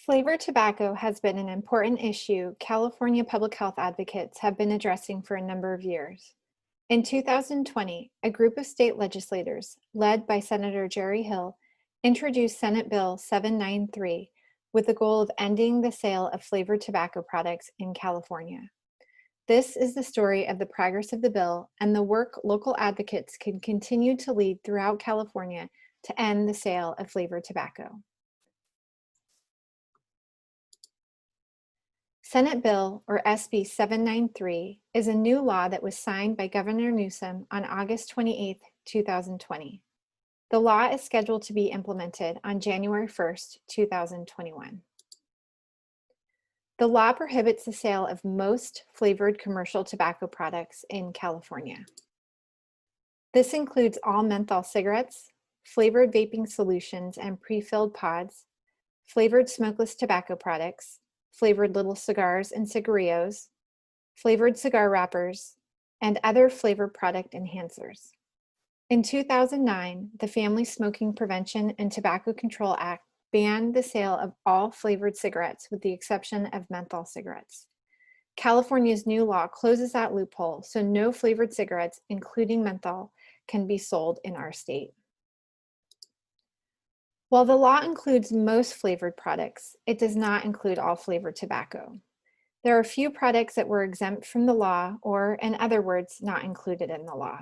Flavored tobacco has been an important issue California public health advocates have been addressing for a number of years. In 2020, a group of state legislators, led by Senator Jerry Hill, introduced Senate Bill 793 with the goal of ending the sale of flavored tobacco products in California. This is the story of the progress of the bill and the work local advocates can continue to lead throughout California to end the sale of flavored tobacco. Senate Bill, or SB 793, is a new law that was signed by Governor Newsom on August 28, 2020. The law is scheduled to be implemented on January 1, 2021. The law prohibits the sale of most flavored commercial tobacco products in California. This includes all menthol cigarettes, flavored vaping solutions and pre-filled pods, flavored smokeless tobacco products, flavored little cigars and cigarillos, flavored cigar wrappers, and other flavor product enhancers. In 2009, the Family Smoking Prevention and Tobacco Control Act banned the sale of all flavored cigarettes with the exception of menthol cigarettes. California's new law closes that loophole, so no flavored cigarettes, including menthol, can be sold in our state. While the law includes most flavored products, it does not include all flavored tobacco. There are a few products that were exempt from the law, or in other words, not included in the law.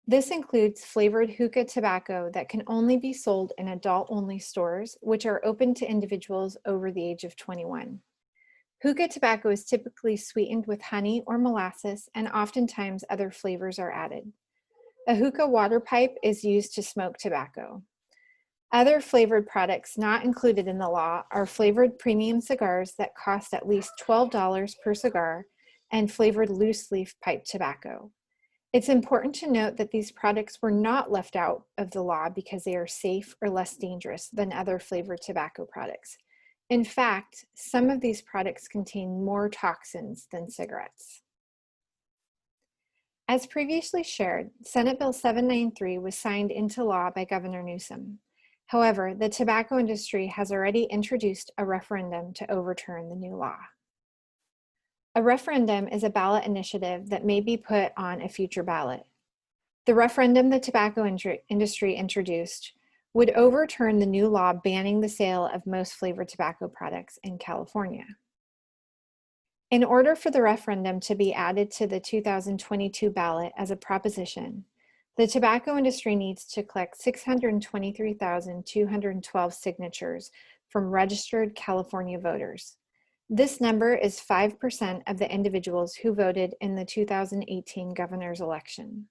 This includes flavored hookah tobacco that can only be sold in adult-only stores, which are open to individuals over the age of 21. Hookah tobacco is typically sweetened with honey or molasses, and oftentimes other flavors are added. A hookah water pipe is used to smoke tobacco. Other flavored products not included in the law are flavored premium cigars that cost at least $12 per cigar and flavored loose leaf pipe tobacco. It's important to note that these products were not left out of the law because they are safe or less dangerous than other flavored tobacco products. In fact, some of these products contain more toxins than cigarettes. As previously shared, Senate Bill 793 was signed into law by Governor Newsom. However, the tobacco industry has already introduced a referendum to overturn the new law. A referendum is a ballot initiative that may be put on a future ballot. The referendum the tobacco industry introduced would overturn the new law banning the sale of most flavored tobacco products in California. In order for the referendum to be added to the 2022 ballot as a proposition, the tobacco industry needs to collect 623,212 signatures from registered California voters. This number is 5% of the individuals who voted in the 2018 governor's election.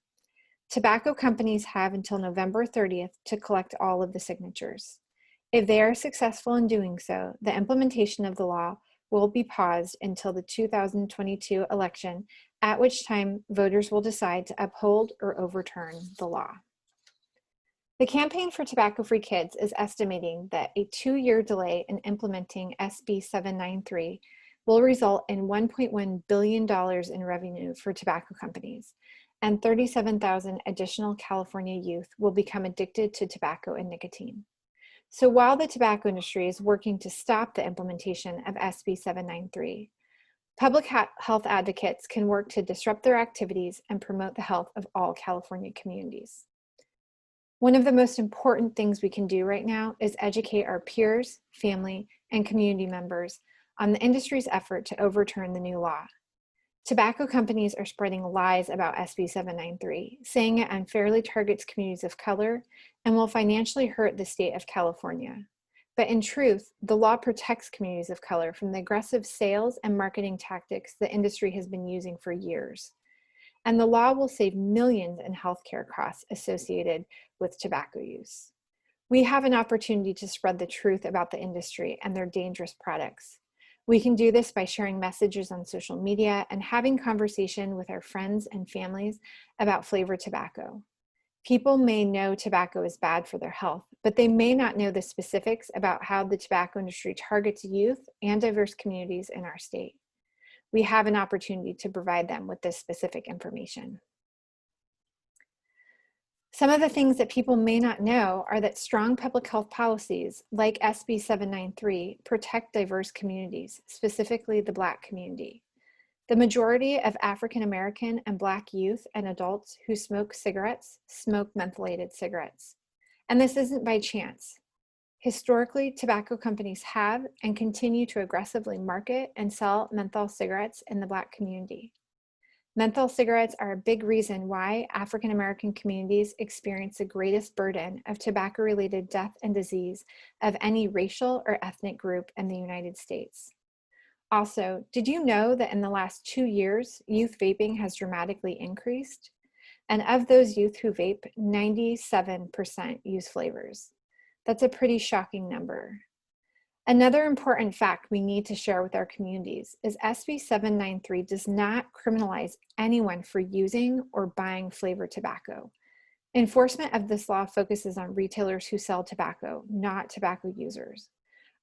Tobacco companies have until November 30th to collect all of the signatures. If they are successful in doing so, the implementation of the law will be paused until the 2022 election, at which time voters will decide to uphold or overturn the law. The Campaign for Tobacco-Free Kids is estimating that a 2-year delay in implementing SB 793 will result in $1.1 billion in revenue for tobacco companies, and 37,000 additional California youth will become addicted to tobacco and nicotine. So while the tobacco industry is working to stop the implementation of SB 793, public health advocates can work to disrupt their activities and promote the health of all California communities. One of the most important things we can do right now is educate our peers, family, and community members on the industry's effort to overturn the new law. Tobacco companies are spreading lies about SB 793, saying it unfairly targets communities of color and will financially hurt the state of California. But in truth, the law protects communities of color from the aggressive sales and marketing tactics the industry has been using for years. And the law will save millions in healthcare costs associated with tobacco use. We have an opportunity to spread the truth about the industry and their dangerous products. We can do this by sharing messages on social media and having conversation with our friends and families about flavored tobacco. People may know tobacco is bad for their health, but they may not know the specifics about how the tobacco industry targets youth and diverse communities in our state. We have an opportunity to provide them with this specific information. Some of the things that people may not know are that strong public health policies like SB 793 protect diverse communities, specifically the Black community. The majority of African American and Black youth and adults who smoke cigarettes smoke mentholated cigarettes. And this isn't by chance. Historically, tobacco companies have and continue to aggressively market and sell menthol cigarettes in the Black community. Menthol cigarettes are a big reason why African American communities experience the greatest burden of tobacco-related death and disease of any racial or ethnic group in the United States. Also, did you know that in the last 2 years, youth vaping has dramatically increased? And of those youth who vape, 97% use flavors. That's a pretty shocking number. Another important fact we need to share with our communities is SB 793 does not criminalize anyone for using or buying flavored tobacco. Enforcement of this law focuses on retailers who sell tobacco, not tobacco users.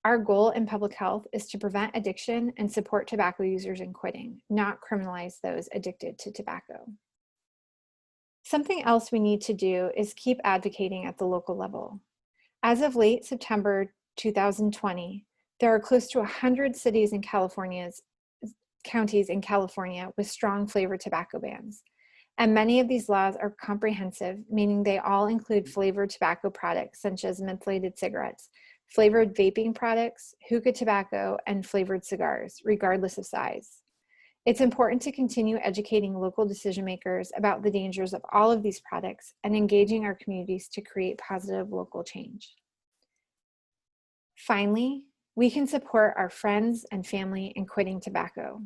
Our goal in public health is to prevent addiction and support tobacco users in quitting, not criminalize those addicted to tobacco. Something else we need to do is keep advocating at the local level. As of late September 2020, there are close to 100 cities in counties in California with strong flavored tobacco bans. And many of these laws are comprehensive, meaning they all include flavored tobacco products such as mentholated cigarettes, flavored vaping products, hookah tobacco, and flavored cigars, regardless of size. It's important to continue educating local decision makers about the dangers of all of these products and engaging our communities to create positive local change. Finally, we can support our friends and family in quitting tobacco.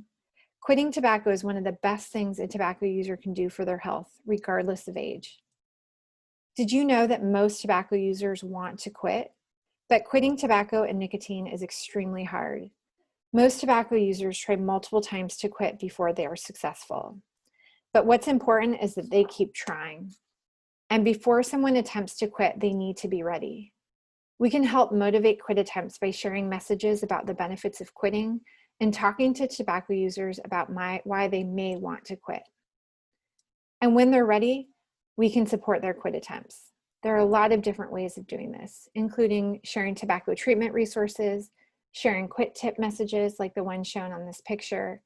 Quitting tobacco is one of the best things a tobacco user can do for their health, regardless of age. Did you know that most tobacco users want to quit? But quitting tobacco and nicotine is extremely hard. Most tobacco users try multiple times to quit before they are successful. But what's important is that they keep trying. And before someone attempts to quit, they need to be ready. We can help motivate quit attempts by sharing messages about the benefits of quitting and talking to tobacco users about why they may want to quit. And when they're ready, we can support their quit attempts. There are a lot of different ways of doing this, including sharing tobacco treatment resources, sharing quit tip messages like the one shown on this picture,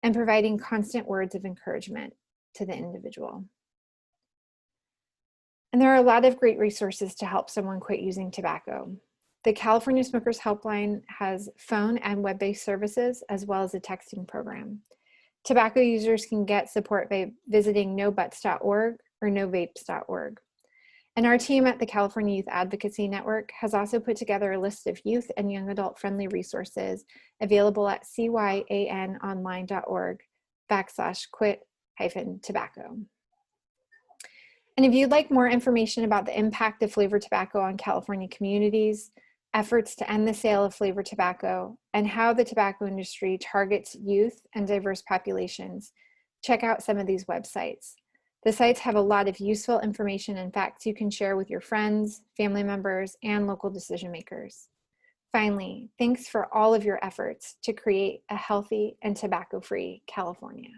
and providing constant words of encouragement to the individual. And there are a lot of great resources to help someone quit using tobacco. The California Smokers Helpline has phone and web-based services, as well as a texting program. Tobacco users can get support by visiting nobutts.org or novapes.org. And our team at the California Youth Advocacy Network has also put together a list of youth and young adult friendly resources available at cyanonline.org/quit-tobacco. And if you'd like more information about the impact of flavored tobacco on California communities, efforts to end the sale of flavored tobacco, and how the tobacco industry targets youth and diverse populations, check out some of these websites. The sites have a lot of useful information and facts you can share with your friends, family members, and local decision makers. Finally, thanks for all of your efforts to create a healthy and tobacco-free California.